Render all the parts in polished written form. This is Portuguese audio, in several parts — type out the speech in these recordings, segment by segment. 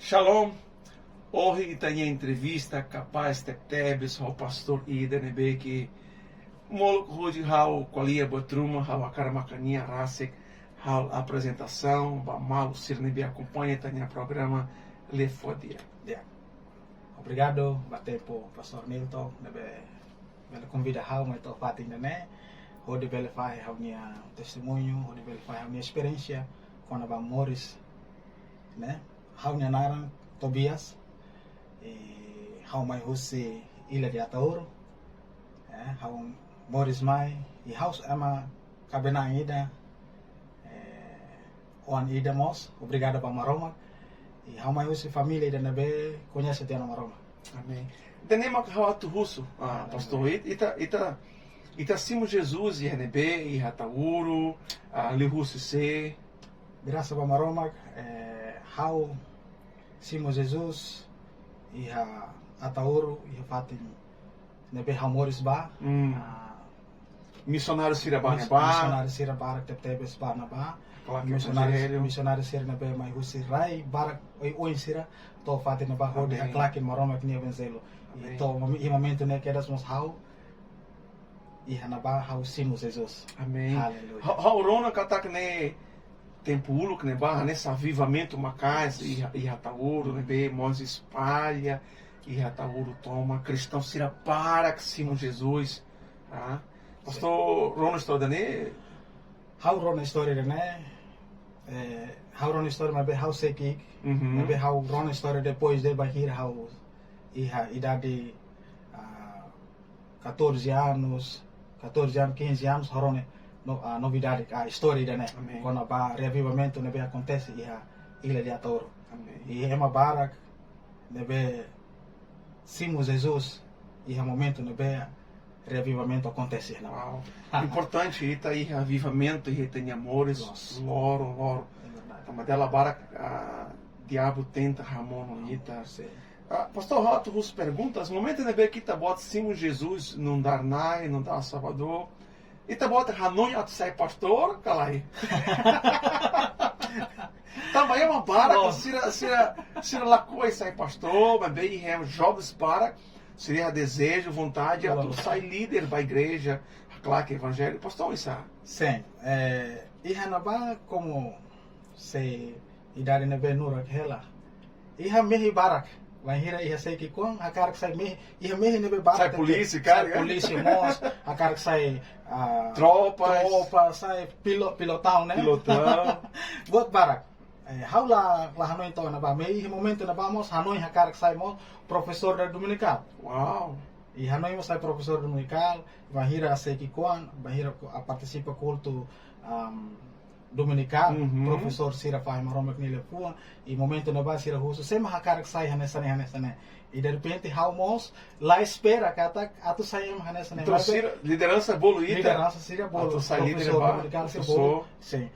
Shalom. Hoje tem a entrevista capaz de tebes ao pastor Ida Nebe que molok hoje hau qualia botruma hau a caramacania rasek hau a apresentação ba mal sir Nebe acompanha tem a programa Le Fodia. Obrigado, batepo pastor Nilton, nebe convida hau mai to fatin né. Onde bele faz hau minha testemunho, onde bele faz hau minha experiência com a Morris, né? Hau minha naran Tobias, e hau mai husi Ilha de Atauro, hau Morris mai, e hau ama kabena ida, oan ida mos, obrigado para Maroma, e hau mai husi família ida nebe conhece tiana Maroma. Amém. Tenema hau atu russo, pastor Ita simo Jesus e Nebe e Atauro, ali russo se. Graças a Maroma, hau Simo Jesus e a Atauro e a Fatin nebe Hamoris ba Missionário Sirabanabá, missionário Sirabara tebes ba na ba missionário Sir nebe mai husi rai barak oi sira to Fatin na ba hode aklak in Maroma kni evangelo e to i momento ne quedas mos hau e hanaba hau Simo Jesus. Amém. Aleluia. Haurona katak ne tempo ulo que ne barra nesse avivamento macais e Atauro nebe Moses espalha e Atauro toma cristão sira para que Simo Jesus, pastor Rona Stodane Hau Rona história né, hau Rona história mas be hau sekik be hau Rona história depois de bahir hau e a idade 14 anos 15 anos Rona a novidade, a história, né? Amém. Quando o reavivamento nebe acontece e a Ilha de Atauro. Amém. E é uma barak nebe Simo Jesus e o momento nebe reavivamento acontece. Uau. Importante ita aí avivamento e tem amores, loro. Mas dela bara diabo tenta Ramon ita. Pastor Rato vos perguntas, momento nebe que tá bota Simo Jesus não dar nai, não dar Salvador. Ita bota Hanoi at sai pastor, calai. Também é uma bara, se lá coisa sai pastor, mas bem é jovens para, seria desejo, vontade, a sai líder da igreja, claro que evangelho, pastor isso. Sim, e hanaba como se idade nebe nura kela. E mehi barak. Vai hira ia sei que com a cara que sai mehi nebe barak. Sai polícia, cara. Sai polícia, mos, a cara que sai tropa, sai pilotão, né? Pilotão. Buat barak. Hau la Hanoi to na ba mehi momento na vamos Hanoi a cara que sai mos professor da Dominical. Uau. E Hanoi mos sai professor Dominical, vai hira sei que com, vai hira a participa culto Dominical, professor Sira faz maroma que nele pua, e momento na base Sira russo, sempre a cara que sai nessa né. E de repente mos lá espera que atu sai nessa né. Então liderança evoluída. Liderança Sira bolo. Atu sai líder Dominical Sira bolo. Sim.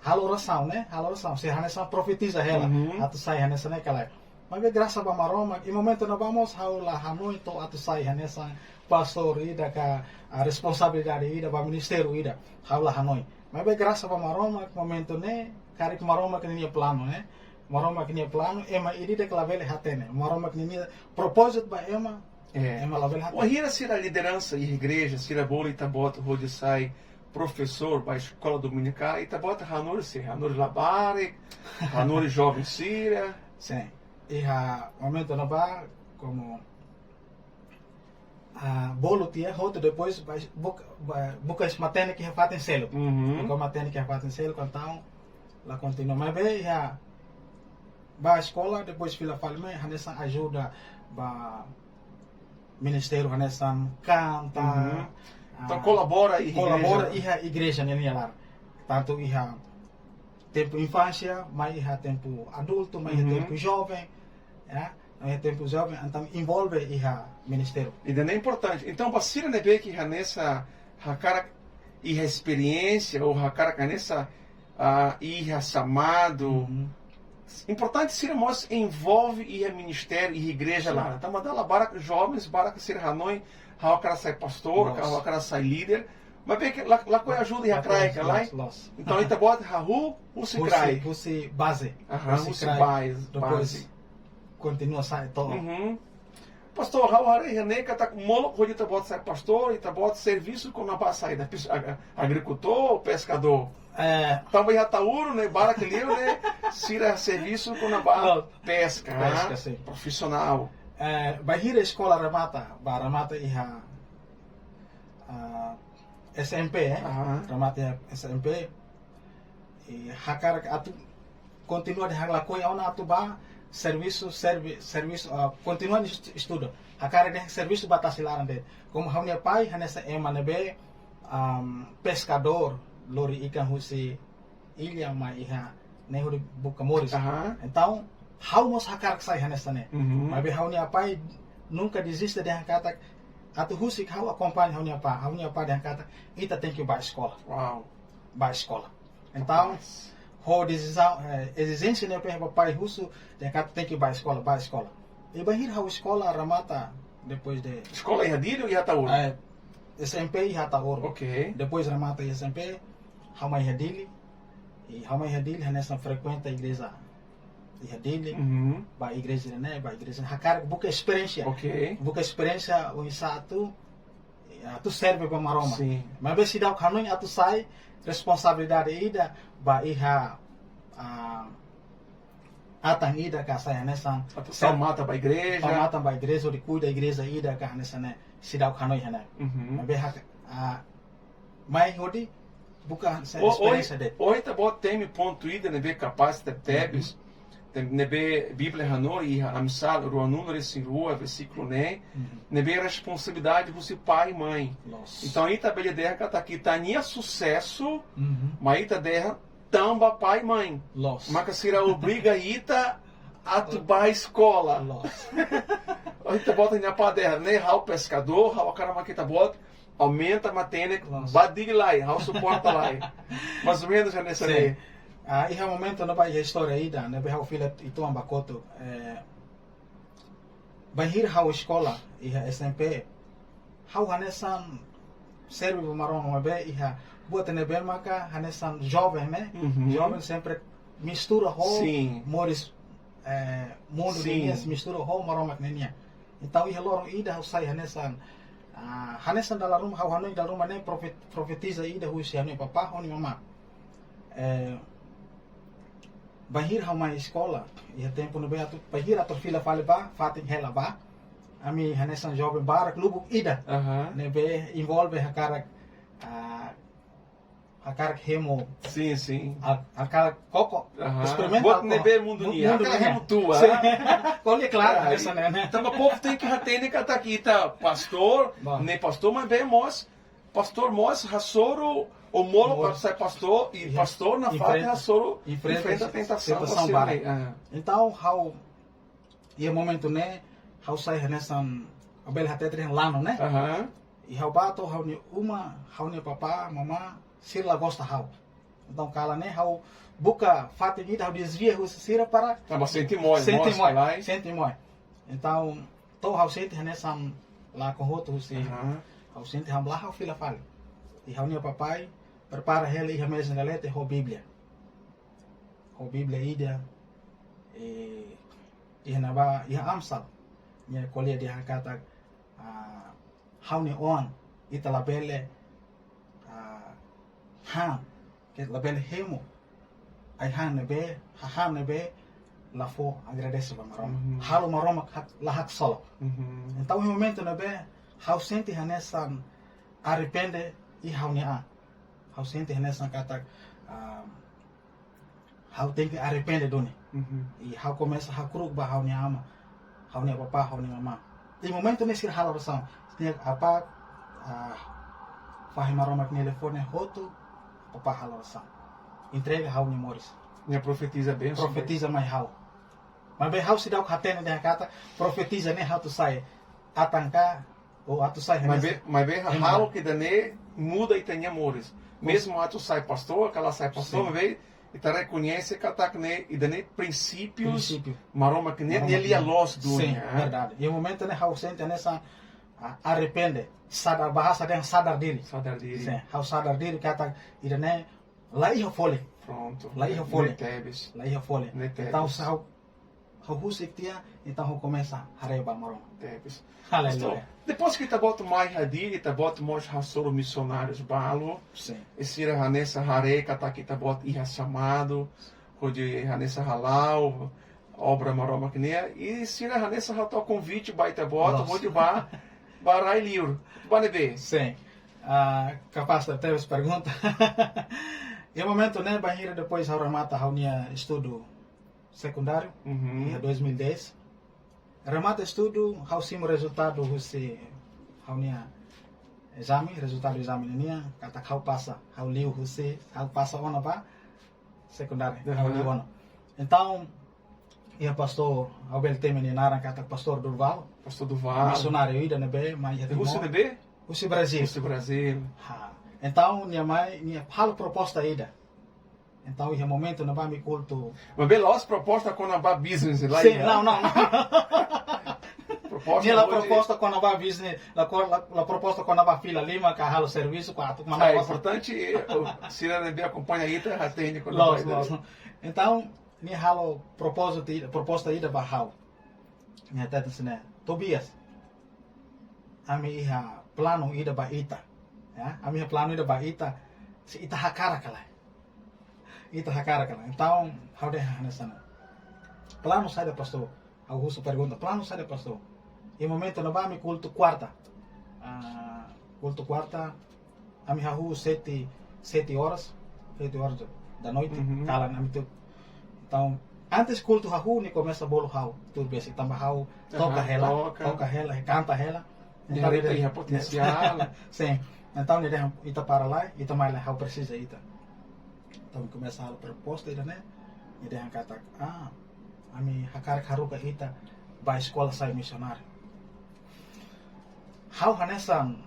Haloração, né? Haloração. Se nessa profetiza ela, atu sai nessa né aquela. Mas graças a maroma, e momento na vamos lá Hanoi to atu sai nessa pastor ida a responsabilidade ida para ministério ida, lá Hanoi. Mas graças a Maroma, momento né, cara que Maroma que tinha plano, né? Maroma que tinha plano, ema iri de clavel hatene. Maroma que tinha propósito para ema lavel hatene. O hira se a liderança e igreja, se a bola Itabota, onde sai professor para a escola dominical, Itabota Hanor se Hanor Labare, Hanor jovem Síria. Sim. E a momento na ba como bolo tinha roto depois buca matene que refatem selo buca matene que refatem selo então lá continua mas bem já ba escola depois fila falme hanessa ajuda ba ministério hanessa canta então colabora e a igreja nele lá tanto tempo infância mas tempo adulto mas tempo jovem é tempo jovem, então envolve o ministério. E daí é importante. Então, para ser nebe que nessa cara e a experiência ou a cara nessa e chamado, importante ser nós envolve e ministério e igreja lá. Então, mandar lá para jovens, para ser Hanoi, a cara sai pastor, a cara sai líder, Mas bem que lá coi ajuda e a crai que lá. Então ele bota Rahu, se crai. Você base. Se base. Depois continua sai todo. Pastor, Raul Reneca tá com molo, quando tá bota pastor, e tá bota serviço com a saída, agricultor ou pescador. Então vai atauro, né, baraquilio, né, sira serviço com a pesca, sim. Profissional. Vai ir a escola Ramata SMP, Ramata SMP, e hakar atu continua de hagla coi ona atu ba serviço continua de estudo. Hakar de serviço batasilaran de. Como haunia pai hanessa emanebe pescador lori ikan husi ilha mai iha nehuri bukamoris. Então haumos hakar sai hanessa ne. Mas be haunia pai nunca desiste de hakata atu husi hau acompanha haunia pai de hakata ita tem que ir para a escola. Uau. Para a escola. Então ho decisão exigência né para pai russo de hakata tem que ir para a escola. E vai ir a escola Ramata depois de escola Ihadilho e Atauro. SMP e Atauro. Ok. Depois Ramata e SMP, Hamai Ihadili. E Hamai Ihadili nessa frequenta a igreja Ihadili, ba igreja né, ba igreja hakar buka experiência. Ok. Buka experiência o insatu tu serve para maroma. Sim. Mas bem se dá o caminho atu sai responsabilidade ida ba iha atang ida ka saya nessa mata para a igreja. Mata para a igreja, ou cuida da igreja ida ka nessa né, se dá o caminho né. Mas bem mas hoje buka experiência de. Hoje tá bom tem ponto ida né be capaz de tebes. Nebe Bíblia Hanor e Amsal Ruanun rua versículo né. Nebe responsabilidade você pai e mãe. Então aí tá beleza que tá aqui tá nia sucesso, mas aí tá derra tamba pai e mãe. Mas que será obriga ita a tu ba escola. Aí tá bota nia paderra, né? Hau pescador, hau cara maqueta bota, aumenta matene, badig lá, hau suporta lá. Mais ou menos já nessa lei. E é momento não vai a história aí da, né? Vai o filho e tu ambacoto. Vai ir a escola e a SMP. Hau hanesan serve para marrom uma vez e a buat nebe maka hanesan jovem né? Jovem sempre mistura ho moris mundo dias mistura ho marrom maknenia. Então ia lorong ida usai hanesan dalam rumah hau hanoi dalam rumah né profetiza ida husi hanoi papa honi mama. Bahir hamai escola e tempo no beatu bahir ator fila fale ba fatin hela ba ami hanesan jovem barak lubuk ida nebe envolve hakarak hemo sim hakarak koko experimenta bot nebe mundo nia hakarak hemo tua olha claro essa né então o povo tem que atender que tá aqui tá pastor nem pastor mas bem pastor mos rassoro o molo para ser pastor e pastor na fase rassoro enfrenta a tentação. Então how e o momento né how sai nessa abel hatetri lano né e how bato how ni uma how ni papa mama sirla gosta how então cala né how buka fatimida how desvia o sira para sente moi então to how sente nessa lá com outro se how sente how lá how fila fale e how ni papai prepara ela e a mesa galete ho Bíblia ida e na ba e amsal minha colega de hakata how ni on ita labele que labele hemo ai nebe la fo agradece para marom halo marom la hak solo então no momento nebe how sente hanessa arrepende e how ni how sente nessa kata how tem que arrepender doni e how começa a cruz ba how ni ama how ni papa how ni mama e momento nesse halo oração tinha apa faz maroma com telefone roto papa halo oração entrega how ni moris minha profetiza bem mais how mas bem how se dá o catena de kata profetiza nem how tu sai atancar ou atu sai mas bem halo que dane muda e tem amores. Mesmo atu sai pastor, aquela sai pastor, vê e tá reconhece que tá né e dane princípios maroma que nem ele é los do sim verdade e o momento né how sente nessa arrepende, sadar bahasa yang sadar diri. Sadar diri. Sim, hau sadar diri kata idane lá ia folhe. Pronto. Lá ia folhe. Netebes. Lá ia folhe. Netebes. Então hau husik dia, então começa a reba marom. Netebes. Aleluia. Depois que tá bota mais radiri, tá bota mais raçoro missionários balo. Sim. Esse hanessa hareca tá aqui tá bota ia chamado, onde hanessa halal, obra maroma que nem e se hanessa rato convite baita bota, onde ba barai livro. Bane be. Sim. Capaz de ter pergunta. E o momento né, banheiro depois hau remata hau nia estudo secundário, em 2010. Remata estudo, hau sim resultado husi hau nia exame, resultado exame nia, kata hau passa, hau liu husi, hau passa ona ba secundário, hau liu ona. Então, ia pastor Abel Temen naran kata pastor Durval, missionário ida nebe, mas ia Husi nebe? Husi Brasil. Husi Brasil. Então, minha mãe, minha proposta ida. Então, em momento, não vai me culto. Mas bem, lá as propostas com a business lá. Sim, não. Proposta a proposta com a business, a proposta com a fila lima, carro serviço, quatro. É importante, se a NB acompanha aí, tá atende quando vai. Então, minha halo proposta ida bahau. Minha teta sene, Tobias. A minha plano ida baita. Ya, a minha plano ida baita, se ita hakara kala. Então, how de nessa plano sai da pastor. Augusto pergunta, plano sai da pastor. E momento não vai me culto quarta. Culto quarta, a minha rua 7 horas da noite, cala na minha. Então, antes culto a rua, começa bolo hau, tudo bem, tamba hau, toca ela, canta ela. Então, ele tem potencial. Sim. Então, ele ita para lá, ita mais lá hau precisa ita. Então começa a proposta ida né, e daí kata a mi hakar haruka ita ba escola sai missionário. How hanesan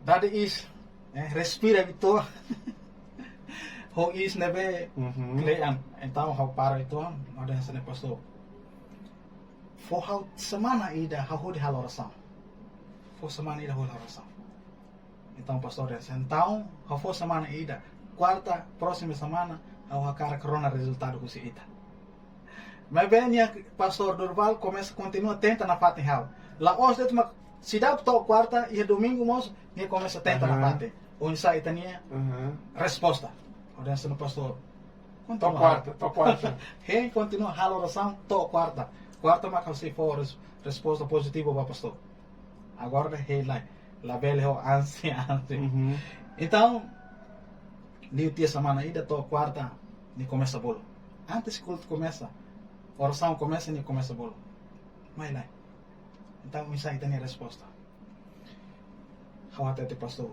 dade is respira gitu. How is nebe klean. Então how para itu ada yang pastor. For how semana ida how de haloração. For semana ida haloração. Então pastor então how for semana ida quarta, próxima semana, ao hakar corona resultado com ita. Mas bem, pastor Durval começa, continua tenta na fatin hau. Lá hoje, se dá para quarta e domingo, moço, ele começa tenta na fatin. O ensaio tania resposta. O dança no pastor. Tô quarta. Ele continua a oração, tô quarta. Quarta, mas se for resposta positiva para pastor. Agora, ele lá, bela é ânsia. Então, dia semana ida to quarta ni começa bolo. Antes culto começa, oração começa ni começa bolo. Mas lá. Então misa ita ni resposta. Hawata te pastor.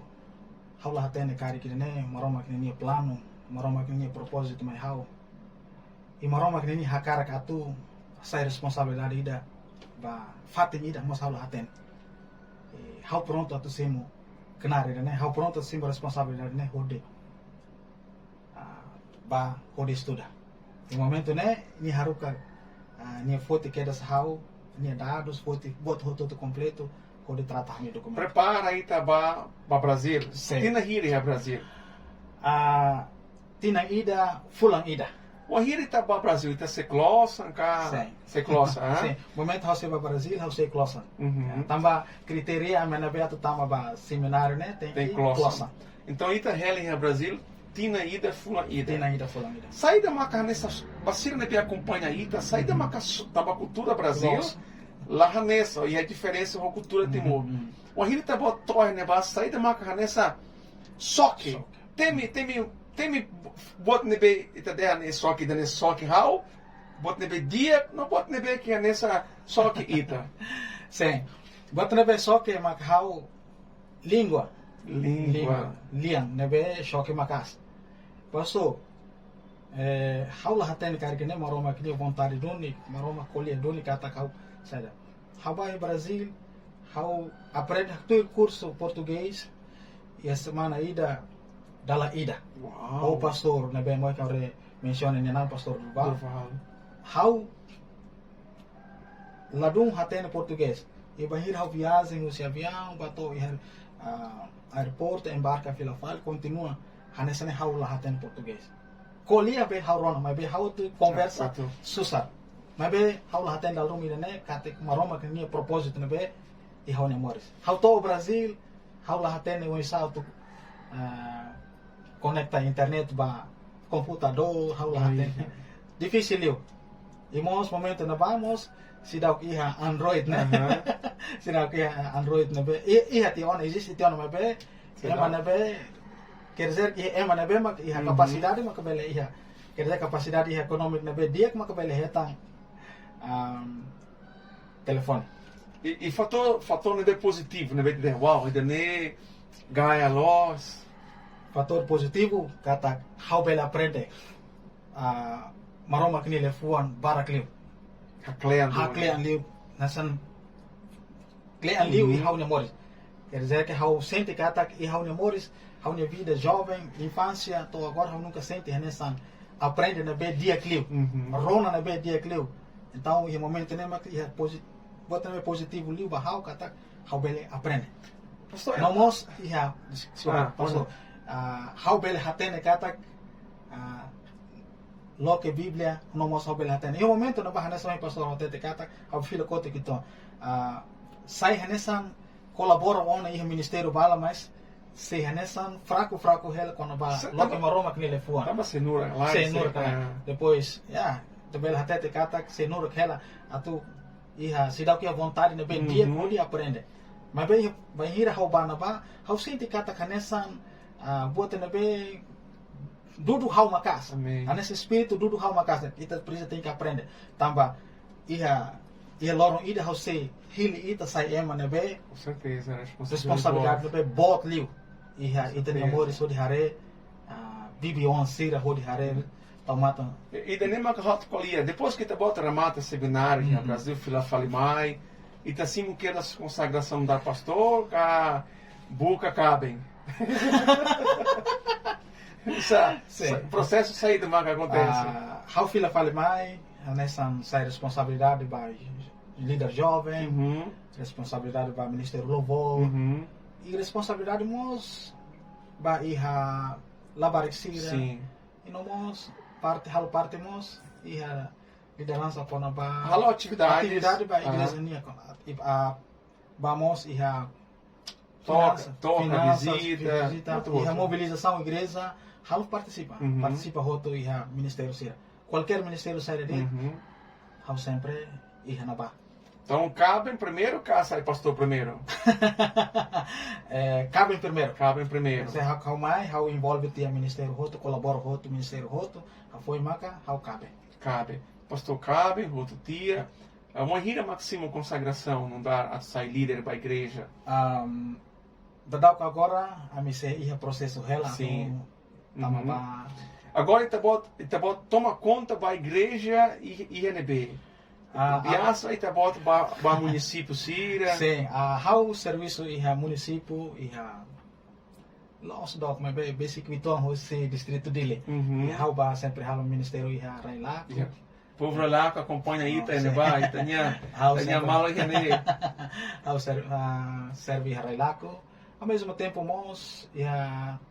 Hawla hatene kari kine maroma kini plano, maroma kini propósito mai hau. E maroma kini hakara katu sai responsabilidade ida ba fatin ida mas hawla hatene. Hau pronto atu simo kenari ne, hau pronto simo responsabilidade ne hode. Ba hode estuda. Em momento né, ni haruka ni foto que das hau, ni dados, foto bot todo completo, hode tratar mi documento. Prepara aí tá ba Brasil. Tina hiri a Brasil. Tina ida fulan ida. O hiri tá ba Brasil, ita se closan ka. Se closan, Sim. Momento hau se ba Brasil, hau se closan. Tamba criteria menabe atu tamba ba seminário né, tem closan. Então ita heli a Brasil. Tina ida, fula ida. Tina ida, fula ida. Sai da maca nessa, basira ne acompanha ita, sai da maca da cultura Brasil, lá nessa e a diferença com a cultura Timor. O hiri tá botor ne bas, sai da maca nessa soque. Temi bot nebe ita der ne soque da ne soque how, bot nebe dia, não bot nebe que é nessa soque ita. Sim. Bot nebe soque maca how língua. Liang nebe choque macas. Passou. Haula haten cargene maroma que vontade doni, maroma colher doni kata kau sada. Habai Brasil, hau aprende tu curso português e a semana ida dala ida. O pastor nebe moi que ore menciona nem pastor Durval. Hau ladung haten português. e bahir hau viagem o avião bato e aeroporto embarca fila fal continua hanesane hau lá tem português colia be hau rona mas be hau tu conversa susah mas be hau lá tem da lumi né kate maroma que nem propósito né be e hau nemores hau to o Brasil hau lá tem o salto conecta internet ba computador hau lá tem difícil eu e mos momento na vamos se dá o iha Android né se dá o iha Android né be iha ti on existe ti on mas be emana be quer dizer que emana be mak iha capacidade mak bele iha quer dizer capacidade iha econômica né be dia mak bele hetang telefone e fator né be positivo né be de wow ainda né ganha loss fator positivo kata how bele aprende maroma kini lefuan barak liu haklean liu nasan klean liu e hau memórias quer dizer que hau sente kata e hau memórias hau minha vida jovem infância to agora hau nunca sente nessa aprende na be dia liu rona na be dia liu então e momento né mak ia bota na positivo liu ba hau kata hau bele aprende não mos ia pastor hau bele hatene kata lo que Bíblia não mostra bem até em um momento na bahana só pastor até te kata ao filho cote que então sai hanesan colabora com o ministério bala mas se hanesan fraco hela quando ba lo que maroma que ele foi tava senura lá depois também até te kata senura hela atu iha se dá que a vontade ne bem dia que aprende mas bem vai ir ao bana ba ao sente kata hanesan bota ne bem duduk hau makas, anes espírito duduk hau makas, kita precisa tem que aprender. Tamba, iha lorong ida hau se hili ita sai ema nebe. Com certeza, responsabilidade nebe bot liu. Iha ita namori so di hare, bibi on sira ho di hare, tomata. E de nem que hot colia, depois que te bota ramata seminário no Brasil, fila falimai, e tá assim que a consagração da pastor, ka buca cabem. Processo saído mais que acontece. How fila fale mais, nessa sai responsabilidade para líder jovem, responsabilidade para ministério louvor e responsabilidade mos para iha labarexira. E não mos parte mos iha liderança para halo atividade para a igreja nia vamos iha toca visita iha mobilização igreja hal participa roto iha ministério sira qualquer ministério sai dele hal sempre iha naba então cabem primeiro ou sai pastor primeiro cabem primeiro se hau mai hau envolve tia ministério roto colabora roto ministério roto hau foi maca hau cabe pastor cabe roto tia uma hira máximo consagração não dá a sair líder para a igreja dadau agora a me se iha processo rela sim agora Itabot toma conta da igreja e INB. Biasa Itabot ba município Sira. Sim, hau serviço iha município iha los dog mas basic viton ho se distrito dele. Hau ba sempre hau ministério iha Raila. Povo lá que acompanha Ita e vai tanya malo iha hau serve iha Railaco. Ao mesmo tempo, nós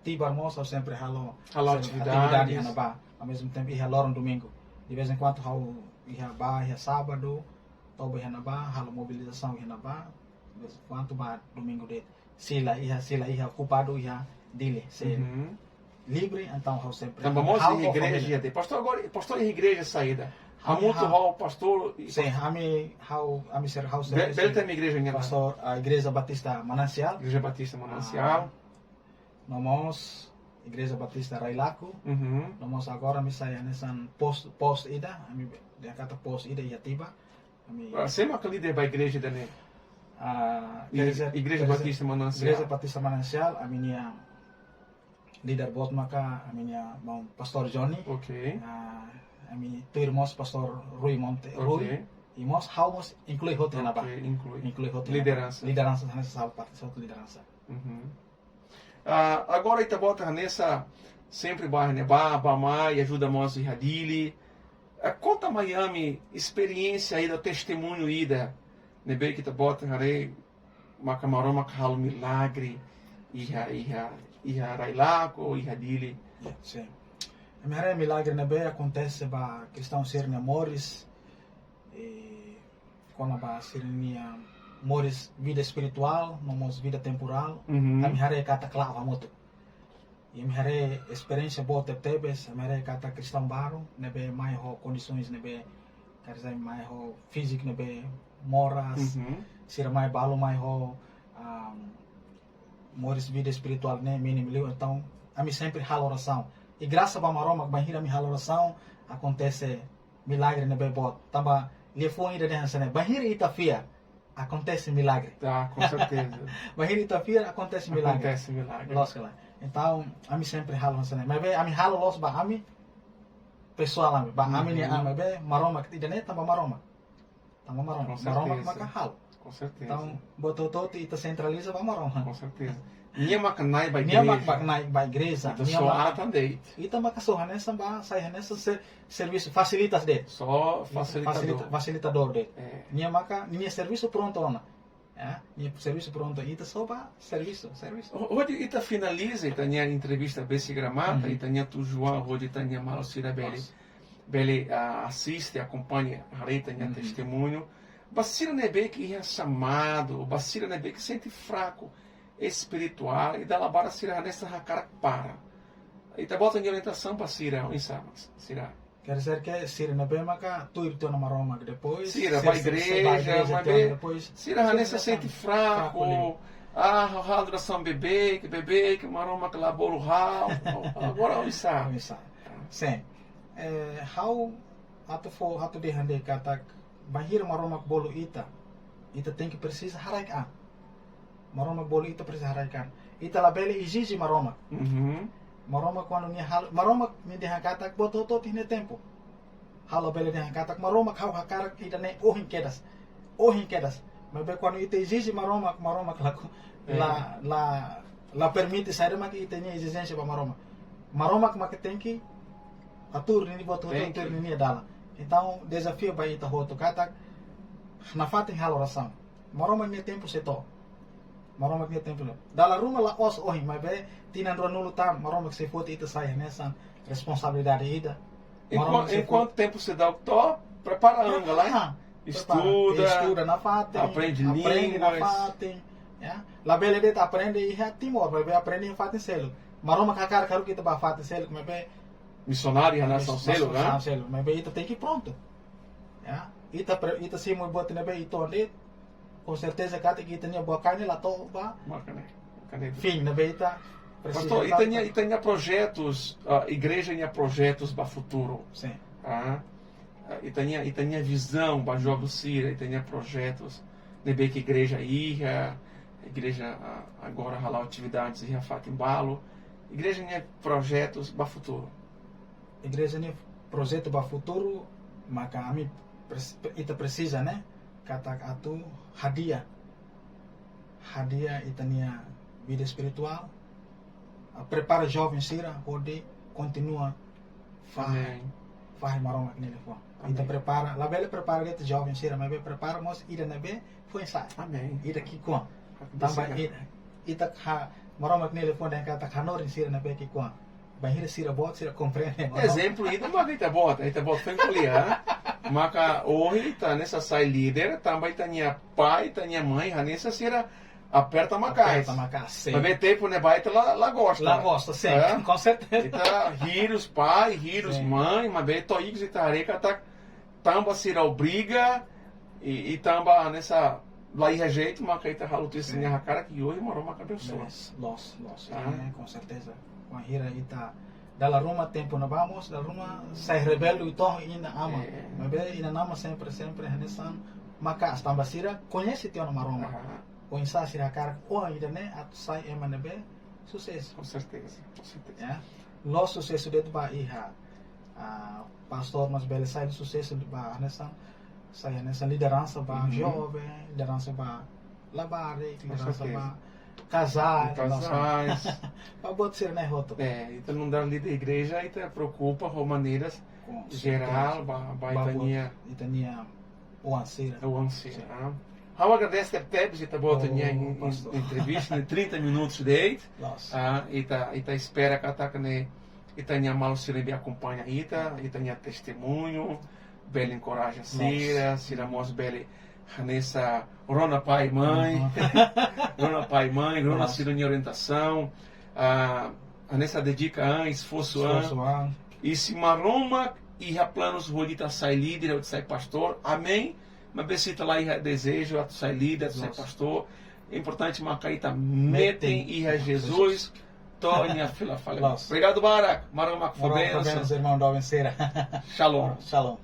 tibar nós sempre halo atividade hanaba. Ao mesmo tempo, ia lorong domingo. De vez em quando, ia sábado, tobe hanaba, halo mobilização hanaba. De vez em quando, domingo de sila ia ocupado ia dele. Livre, então hau sempre. Então, vamos em igreja. Pastor em igreja saída. Há muito hau pastor. Sim, hau serviço. Belta minha igreja minha. Pastor a Igreja Batista Manancial. Igreja Batista Manancial. Nós Igreja Batista Railaco. Nós agora me saia nessa post ida, dia kata post ida ia tiba. Você é que líder da igreja da Igreja Batista Manancial. Igreja Batista Manancial, a minha líder bot maka, a minha pastor Johnny. Ok. Ami tu irmãos pastor Rui Monte Rui e nós hamos inclui hotel na inclui hotel liderança nessa parte liderança agora Itabota nessa sempre vai ba mai ajuda nós em Radili conta Miami experiência aí do testemunho ida nebe que tá bota hare macamaroma halo milagre iha railaco iha dili. Sim. A minha milagre nebe acontece ba cristão ser amores e quando ba ser amores vida espiritual, momos vida temporal, a minha kata clava moto. E minha experiência boa tebes, a minha kata cristão baro, nebe mais condições nebe quer dizer mais físico nebe moras, ser mais balo mais mores vida espiritual né mínimo, então a mim sempre halo oração. E graças a Maroma, que bahira mi halo oração, acontece milagre nebe bot. Tamba lefon ida dentro né, bahira itafia acontece milagre. Tá, com certeza. Bahira itafia acontece milagre. Acontece milagre. Lógico. Então, a mim sempre halo né. Mas a mim halo los ba ami pessoal ami, ba ami ni ami be Maroma que ida né tamba Maroma. Tamba Maroma. Maroma maka halo. Com certeza. Então, bototot ita centraliza ba Maroma. Com certeza. Nia makanai ba Nia igreja. makanai ba igreja. Ita só atendei. Ita makasoha nessa ba sai nessa serviço facilitas de. Só facilitador. Facilitador de. Nia maka nia serviço pronto ona. Nia serviço pronto ita só ba serviço. Hoje ita finaliza ita nia entrevista besi gramata, ita nia tu João hoje ita nia malo sira bele assiste, acompanha hareta nia testemunho. Basira nebe que ia chamado, basira nebe que sente fraco espiritual e da labara sira nessa hakara para. E tá botando de orientação para sira o insamas, sira. Quer dizer que sira nebe maka tu irto na Maroma depois. Sira vai igreja, mas depois. Sira nessa sente fraco. A duração bebê que Maroma que laboro hal. Agora o insamas. Sim. How atu de hande kata bahir Maroma bolo ita tem que precisa haraikan. Maroma bolo ita precisa haraikan. Ita labele exige Maroma. Maroma quando minha Maroma me deixa kata bototo tine tempo. Halo bele deixa kata Maroma kau hakara ida ne ohin kedas. Mas be quando ita exige Maroma claro la permite sair mas ita tinha exigência para Maroma. Maroma que tem que atur ni bototo ter ni dala. Então, desafio para ita hoto kata na fatin halo oração. Maroma minha tempo seto. Maroma minha tempo. Dala rumah la os ohin, mas be tinan ronulu tam Maroma que se foto ita sai nessa responsabilidade ida. Em quanto tempo você dá o top? Preparando lá? Estuda na fatin. Aprende na fatin. La bele deta aprende e Timor, mas be aprende em fatin selo. Maroma kakar karu kita ba fatin selo, mas be missionário na São Selo, né? São Selo, mas ita tem que ir pronto. Ita se muito boa nebe ito onde com certeza que ita tinha boa carne lá to ba. Fim nebe ita. Pastor, ita tinha projetos, igreja tinha projetos para futuro. Sim. Ita tinha visão para jogo Sira, ita tinha projetos. Nebe que igreja agora ralar atividades e fato embalo. Igreja tinha projetos para futuro. Igreja ni projeto para futuro, maka kami ita precisa né kata atu hadiah ita nia vida espiritual, prepara jovem sira pode continua faz Maroma que nele foi. Ita prepara, la bele prepara ita jovem sira, mas be prepara mos ida nebe foi sai. Amém. Ida kiko. Tambah ita Maroma que nele foi dan kata kanor sira nebe kiko. Bahira sira bot sira compreende. Exemplo ida mas ita bota foi encolher. Maka hoje tá nessa sai líder, também tá minha pai, tá minha mãe, nessa sira aperta macais. Sim. Mas tempo né baita lá gosta. Lá gosta, sim, com certeza. Ita riros pai, riros mãe, mas bem toigos e tareca tá tamba sira obriga e tamba nessa lá e rejeito, mas ita halutu assim a cara que hoje morou uma cabeça. Los, com certeza. Mahira ita dala rumah tempo na vamos, dala rumah sai rebelo ito ina ama. Mas bem ina nama sempre hanesan maka tambah sira conhece teu na Maroma. Conhecer sira cara ida né atu sai emanebe sucesso. Com certeza. Los sucesso de ba iha pastor mas bele sai sucesso de ba hanesan sai nessa liderança ba jovem, liderança ba labare, liderança ba casais. Para botar ser na rota. Então não dá ali da igreja, então preocupa com maneiras geral, baitania. Itania o ansira. Eu agradeço a Tebs e a oportunidade em entrevista, em 30 minutos de eito. E tá espera que tá que e tenha mal se ele me acompanha e tenha testemunho, bela encoraja se ramos bela nessa rona pai e mãe, rona pai e mãe, rona se em orientação, nessa dedica esforço e se maroma e já planos rolita sai líder ou sai pastor, amém. Mas besita lá e desejo a sai líder, sai pastor. É importante marcar aí metem e a Jesus. Tonya fila fala. Obrigado, Barak. Maroma, irmão da Venceira. Shalom. Shalom.